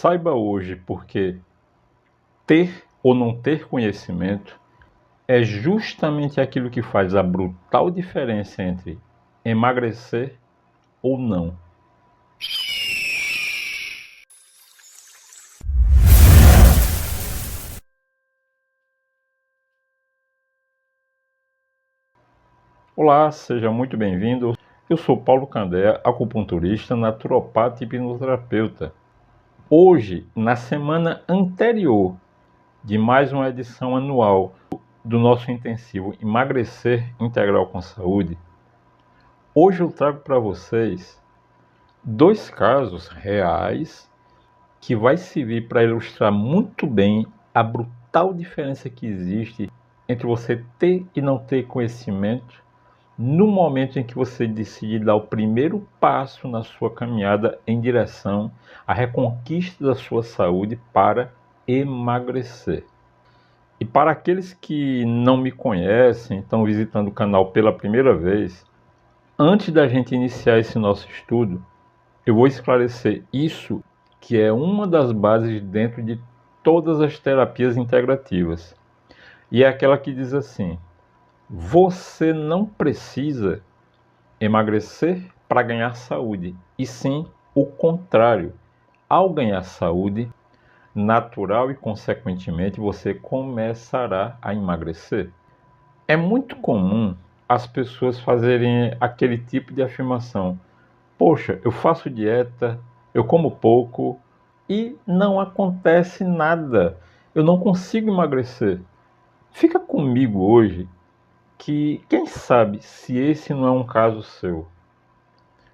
Saiba hoje porque ter ou não ter conhecimento é justamente aquilo que faz a brutal diferença entre emagrecer ou não. Olá, seja muito bem-vindo. Eu sou Paulo Candé, acupunturista, naturopata e hipnoterapeuta. Hoje, na semana anterior de mais uma edição anual do nosso intensivo Emagrecer Integral com Saúde, hoje eu trago para vocês dois casos reais que vai servir para ilustrar muito bem a brutal diferença que existe entre você ter e não ter conhecimento no momento em que você decide dar o primeiro passo na sua caminhada em direção à reconquista da sua saúde para emagrecer. E para aqueles que não me conhecem, estão visitando o canal pela primeira vez, antes da gente iniciar esse nosso estudo, eu vou esclarecer isso, que é uma das bases dentro de todas as terapias integrativas. E é aquela que diz assim: você não precisa emagrecer para ganhar saúde, e sim o contrário. Ao ganhar saúde, natural e consequentemente você começará a emagrecer. É muito comum as pessoas fazerem aquele tipo de afirmação: poxa, eu faço dieta, eu como pouco e não acontece nada. Eu não consigo emagrecer. Fica comigo hoje que, quem sabe, se esse não é um caso seu.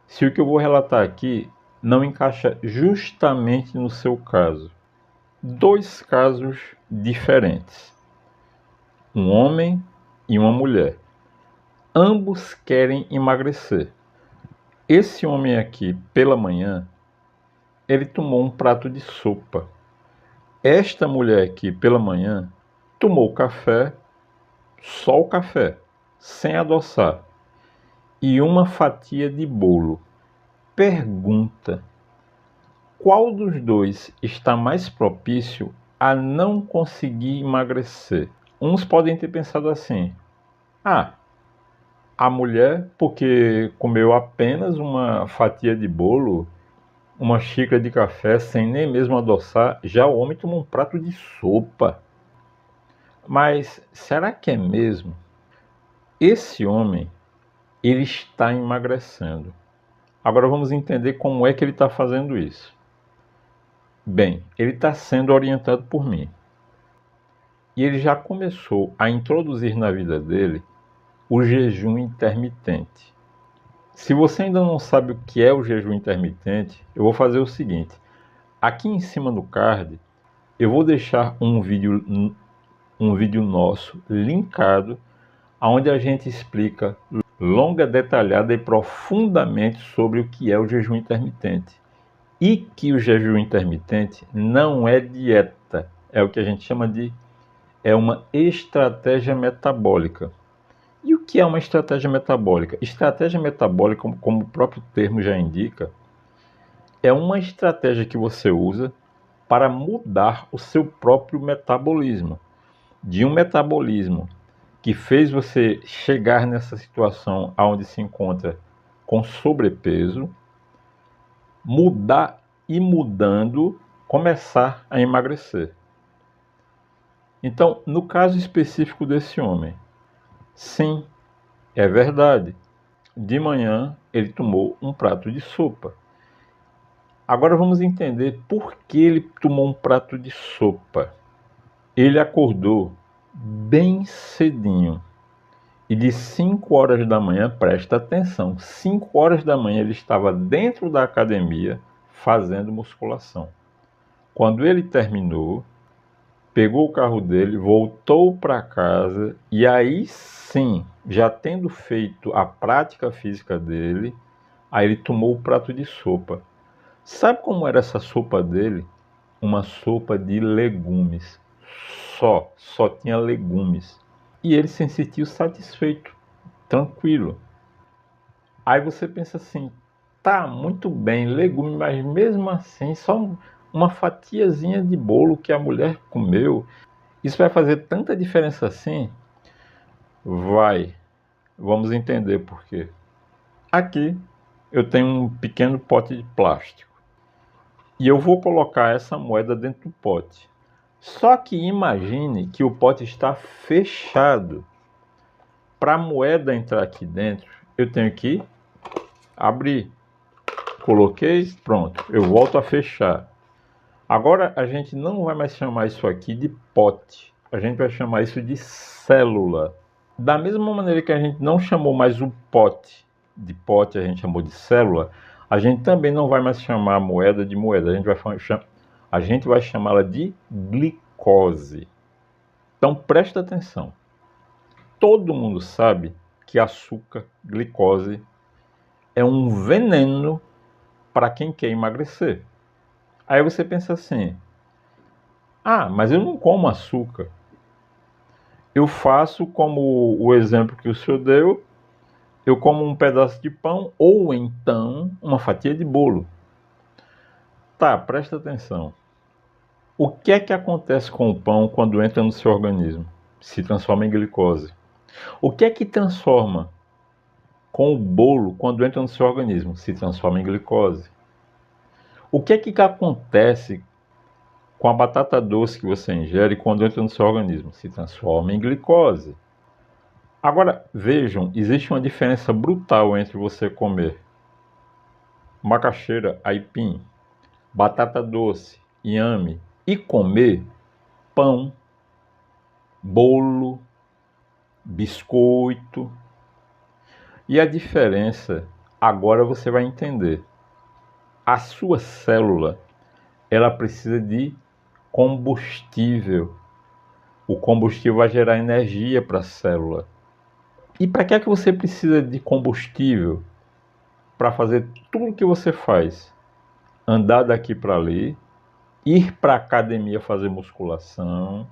Se o que eu vou relatar aqui não encaixa justamente no seu caso. Dois casos diferentes. Um homem e uma mulher. Ambos querem emagrecer. Esse homem aqui, pela manhã, ele tomou um prato de sopa. Esta mulher aqui, pela manhã, tomou café, só o café, sem adoçar, e uma fatia de bolo. Pergunta: qual dos dois está mais propício a não conseguir emagrecer? Uns podem ter pensado assim: a mulher, porque comeu apenas uma fatia de bolo, uma xícara de café sem nem mesmo adoçar, já o homem toma um prato de sopa. Mas será que é mesmo? Esse homem, ele está emagrecendo. Agora vamos entender como é que ele está fazendo isso. Bem, ele está sendo orientado por mim. E ele já começou a introduzir na vida dele o jejum intermitente. Se você ainda não sabe o que é o jejum intermitente, eu vou fazer o seguinte. Aqui em cima no card, eu vou deixar um vídeo nosso linkado, onde a gente explica longa, detalhada e profundamente sobre o que é o jejum intermitente. E que o jejum intermitente não é dieta, é o que a gente chama de uma estratégia metabólica. E o que é uma estratégia metabólica? Estratégia metabólica, como o próprio termo já indica, é uma estratégia que você usa para mudar o seu próprio metabolismo. De um metabolismo que fez você chegar nessa situação onde se encontra com sobrepeso, mudar e mudando, começar a emagrecer. Então, no caso específico desse homem, sim, é verdade. De manhã ele tomou um prato de sopa. Agora vamos entender por que ele tomou um prato de sopa. Ele acordou bem cedinho. E de 5 horas da manhã, presta atenção, 5 horas da manhã ele estava dentro da academia fazendo musculação. Quando ele terminou, pegou o carro dele, voltou para casa e aí sim, já tendo feito a prática física dele, aí ele tomou o prato de sopa. Sabe como era essa sopa dele? Uma sopa de legumes. Só tinha legumes. E ele se sentiu satisfeito, tranquilo. Aí você pensa assim, tá, muito bem, legume, mas mesmo assim, só uma fatiazinha de bolo que a mulher comeu, isso vai fazer tanta diferença assim? Vai. Vamos entender por quê. Aqui eu tenho um pequeno pote de plástico e eu vou colocar essa moeda dentro do pote. Só que imagine que o pote está fechado. Para a moeda entrar aqui dentro, eu tenho que abrir. Coloquei, pronto. Eu volto a fechar. Agora a gente não vai mais chamar isso aqui de pote. A gente vai chamar isso de célula. Da mesma maneira que a gente não chamou mais o pote de pote, a gente chamou de célula, a gente também não vai mais chamar a moeda de moeda. A gente vai chamá-la de glicose. Então presta atenção. Todo mundo sabe que açúcar, glicose, é um veneno para quem quer emagrecer. Aí você pensa assim: ah, mas eu não como açúcar. Eu faço como o exemplo que o senhor deu, eu como um pedaço de pão ou então uma fatia de bolo. Tá, presta atenção. O que é que acontece com o pão quando entra no seu organismo? Se transforma em glicose. O que é que transforma com o bolo quando entra no seu organismo? Se transforma em glicose. O que é que acontece com a batata doce que você ingere quando entra no seu organismo? Se transforma em glicose. Agora, vejam, existe uma diferença brutal entre você comer macaxeira, aipim, batata doce, inhame e comer pão, bolo, biscoito. E a diferença, agora você vai entender. A sua célula, ela precisa de combustível. O combustível vai gerar energia para a célula. E para que é que você precisa de combustível? Para fazer tudo o que você faz. Andar daqui para ali, ir para a academia fazer musculação,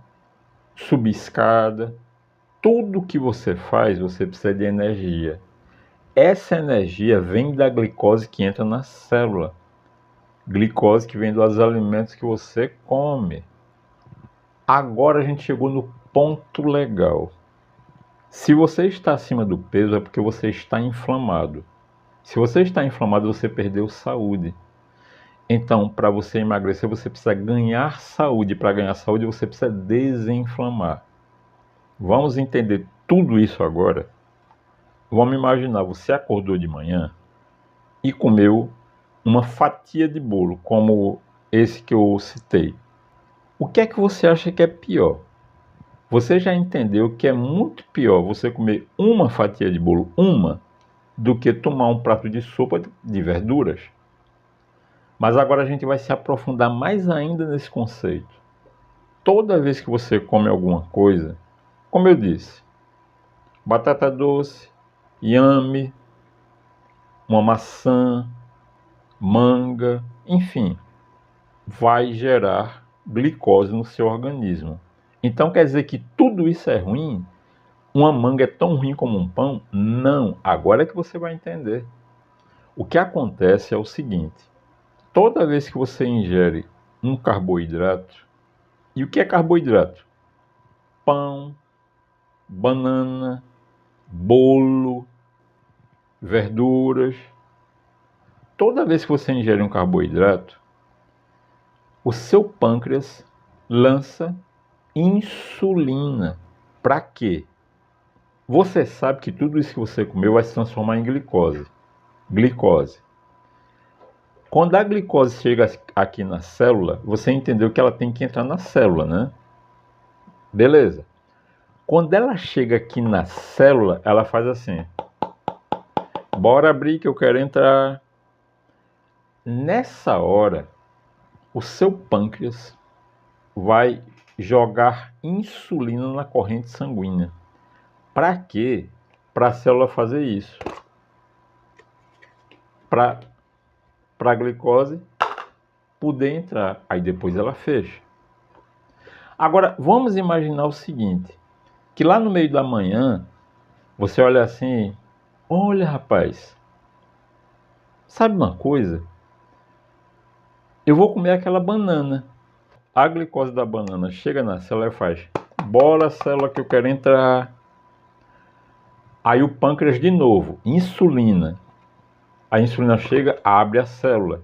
subir escada. Tudo que você faz, você precisa de energia. Essa energia vem da glicose que entra na célula. Glicose que vem dos alimentos que você come. Agora a gente chegou no ponto legal. Se você está acima do peso é porque você está inflamado. Se você está inflamado, você perdeu saúde. Então, para você emagrecer, você precisa ganhar saúde. Para ganhar saúde, você precisa desinflamar. Vamos entender tudo isso agora? Vamos imaginar, você acordou de manhã e comeu uma fatia de bolo, como esse que eu citei. O que é que você acha que é pior? Você já entendeu que é muito pior você comer uma fatia de bolo, do que tomar um prato de sopa de verduras? Mas agora a gente vai se aprofundar mais ainda nesse conceito. Toda vez que você come alguma coisa, como eu disse, batata doce, inhame, uma maçã, manga, enfim, vai gerar glicose no seu organismo. Então quer dizer que tudo isso é ruim? Uma manga é tão ruim como um pão? Não, agora é que você vai entender. O que acontece é o seguinte: toda vez que você ingere um carboidrato, e o que é carboidrato? Pão, banana, bolo, verduras. Toda vez que você ingere um carboidrato, o seu pâncreas lança insulina. Para quê? Você sabe que tudo isso que você comeu vai se transformar em glicose. Glicose. Quando a glicose chega aqui na célula, você entendeu que ela tem que entrar na célula, né? Beleza. Quando ela chega aqui na célula, ela faz assim: bora abrir que eu quero entrar. Nessa hora, o seu pâncreas vai jogar insulina na corrente sanguínea. Para quê? Para a célula fazer isso. Para a glicose poder entrar. Aí depois ela fecha. Agora, vamos imaginar o seguinte: que lá no meio da manhã, você olha assim, olha rapaz, sabe uma coisa? Eu vou comer aquela banana. A glicose da banana chega na célula e faz: bora, célula que eu quero entrar. Aí o pâncreas de novo, insulina. A insulina chega, abre a célula.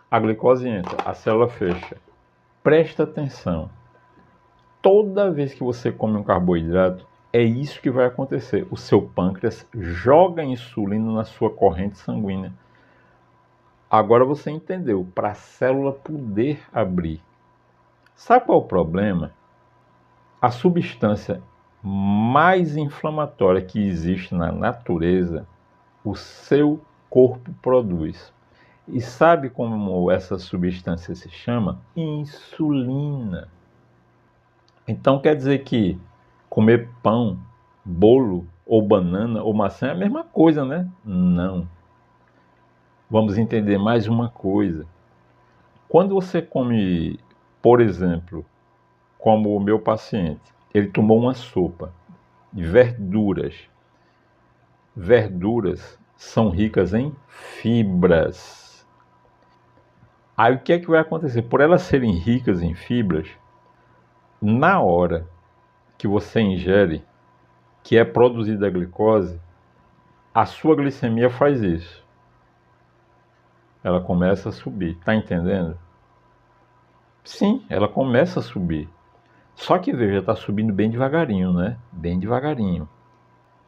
A glicose entra, a célula fecha. Presta atenção. Toda vez que você come um carboidrato, é isso que vai acontecer. O seu pâncreas joga insulina na sua corrente sanguínea. Agora você entendeu, para a célula poder abrir. Sabe qual é o problema? A substância mais inflamatória que existe na natureza, o seu corpo produz. E sabe como essa substância se chama? Insulina. Então quer dizer que comer pão, bolo, ou banana, ou maçã é a mesma coisa, né? Não. Vamos entender mais uma coisa. Quando você come, por exemplo, como o meu paciente, ele tomou uma sopa de verduras. Verduras são ricas em fibras. Aí o que é que vai acontecer? Por elas serem ricas em fibras, na hora que você ingere, que é produzida a glicose, a sua glicemia faz isso. Ela começa a subir, tá entendendo? Sim, ela começa a subir. Só que veja, está subindo bem devagarinho, né? Bem devagarinho.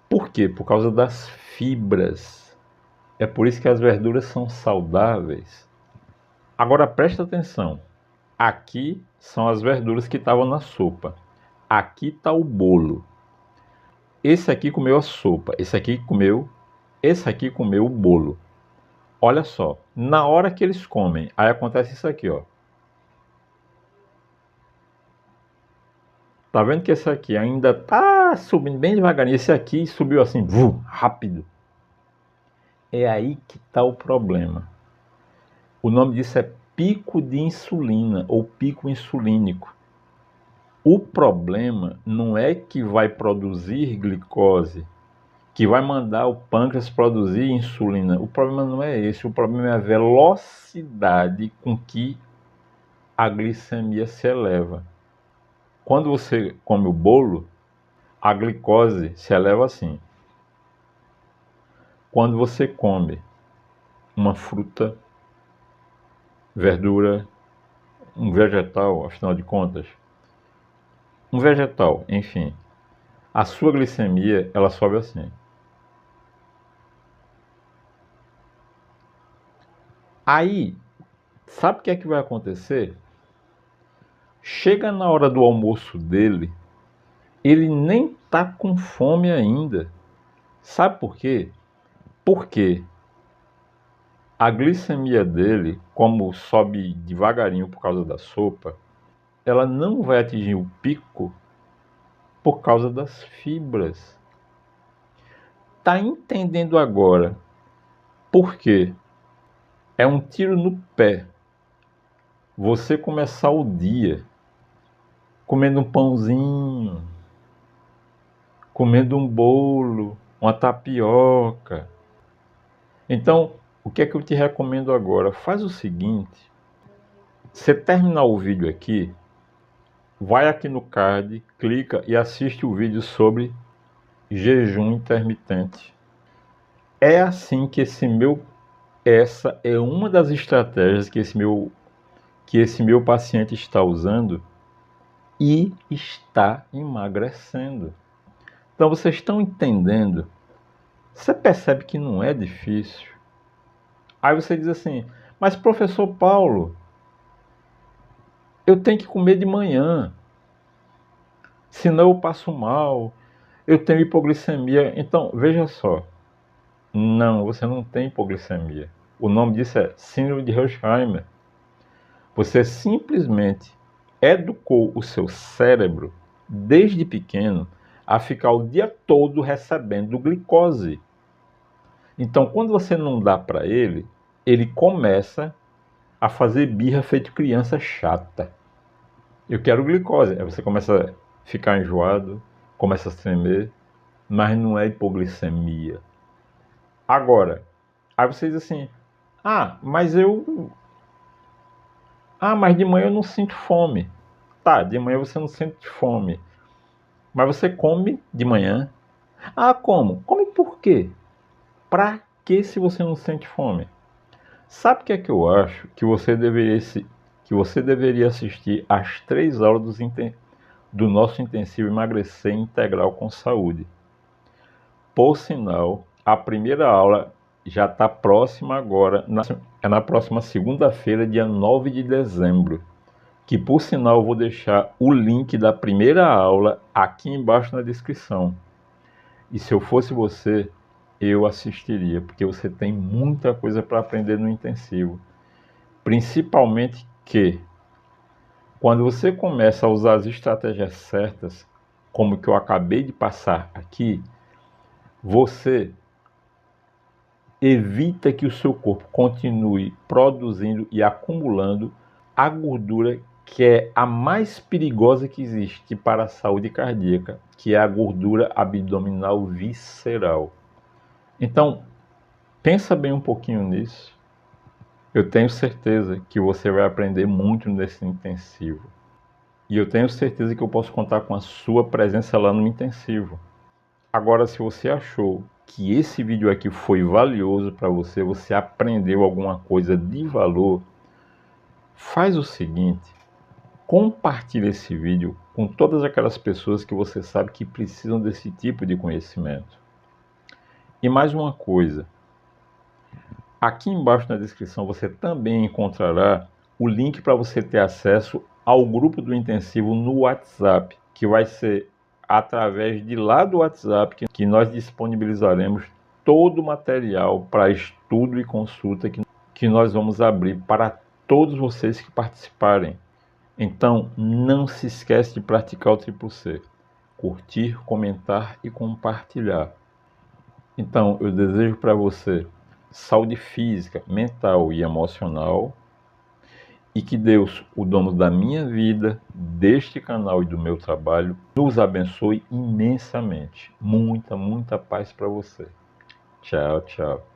Por quê? Por causa das fibras. É por isso que as verduras são saudáveis. Agora presta atenção. Aqui são as verduras que estavam na sopa. Aqui está o bolo. Esse aqui comeu a sopa. Esse aqui comeu o bolo. Olha só, na hora que eles comem, aí acontece isso aqui, ó. Tá vendo que esse aqui ainda tá subindo bem devagarinho. Esse aqui subiu assim, rápido. É aí que tá o problema. O nome disso é pico de insulina ou pico insulínico. O problema não é que vai produzir glicose, que vai mandar o pâncreas produzir insulina. O problema não é esse, o problema é a velocidade com que a glicemia se eleva. Quando você come o bolo, a glicose se eleva assim. Quando você come uma fruta, verdura, um vegetal, afinal de contas, um vegetal, enfim, a sua glicemia, ela sobe assim. Aí, sabe o que é que vai acontecer? Chega na hora do almoço dele, ele nem tá com fome ainda. Sabe por quê? Porque a glicemia dele, como sobe devagarinho por causa da sopa, ela não vai atingir o pico por causa das fibras. Tá entendendo agora por quê? É um tiro no pé você começar o dia comendo um pãozinho, comendo um bolo, uma tapioca. Então, o que é que eu te recomendo agora? Faz o seguinte, você terminar o vídeo aqui, vai aqui no card, clica e assiste o vídeo sobre jejum intermitente. É assim que essa é uma das estratégias que esse meu paciente está usando e está emagrecendo. Então vocês estão entendendo? Você percebe que não é difícil. Aí você diz assim, mas professor Paulo, eu tenho que comer de manhã, senão eu passo mal, eu tenho hipoglicemia. Então, veja só, não, você não tem hipoglicemia. O nome disso é síndrome de Hersheimer. Você simplesmente educou o seu cérebro, desde pequeno, a ficar o dia todo recebendo glicose. Então, quando você não dá para ele, ele começa a fazer birra feito criança chata. Eu quero glicose. Aí você começa a ficar enjoado, começa a tremer, mas não é hipoglicemia. Agora, aí você diz assim, mas Ah, mas de manhã eu não sinto fome. Tá, de manhã você não sente fome, mas você come de manhã. Ah, como? Come por quê? Pra que se você não sente fome? Sabe o que é que eu acho? Que você deveria assistir às 3 aulas do nosso intensivo emagrecer integral com saúde. Por sinal, a primeira aula já está próxima agora, é na próxima segunda-feira, dia 9 de dezembro. Que por sinal eu vou deixar o link da primeira aula aqui embaixo na descrição. E se eu fosse você, eu assistiria, porque você tem muita coisa para aprender no intensivo. Principalmente que, quando você começa a usar as estratégias certas, como que eu acabei de passar aqui, você evita que o seu corpo continue produzindo e acumulando a gordura que é a mais perigosa que existe para a saúde cardíaca, que é a gordura abdominal visceral. Então, pensa bem um pouquinho nisso. Eu tenho certeza que você vai aprender muito nesse intensivo. E eu tenho certeza que eu posso contar com a sua presença lá no intensivo. Agora, se você achou que esse vídeo aqui foi valioso para você, você aprendeu alguma coisa de valor, faz o seguinte, compartilhe esse vídeo com todas aquelas pessoas que você sabe que precisam desse tipo de conhecimento. E mais uma coisa, aqui embaixo na descrição você também encontrará o link para você ter acesso ao grupo do intensivo no WhatsApp, que vai ser através de lá do WhatsApp que nós disponibilizaremos todo o material para estudo e consulta que nós vamos abrir para todos vocês que participarem. Então, não se esquece de praticar o triplo C. Curtir, comentar e compartilhar. Então, eu desejo para você saúde física, mental e emocional, e que Deus, o dono da minha vida, deste canal e do meu trabalho, nos abençoe imensamente. Muita, muita paz para você. Tchau, tchau.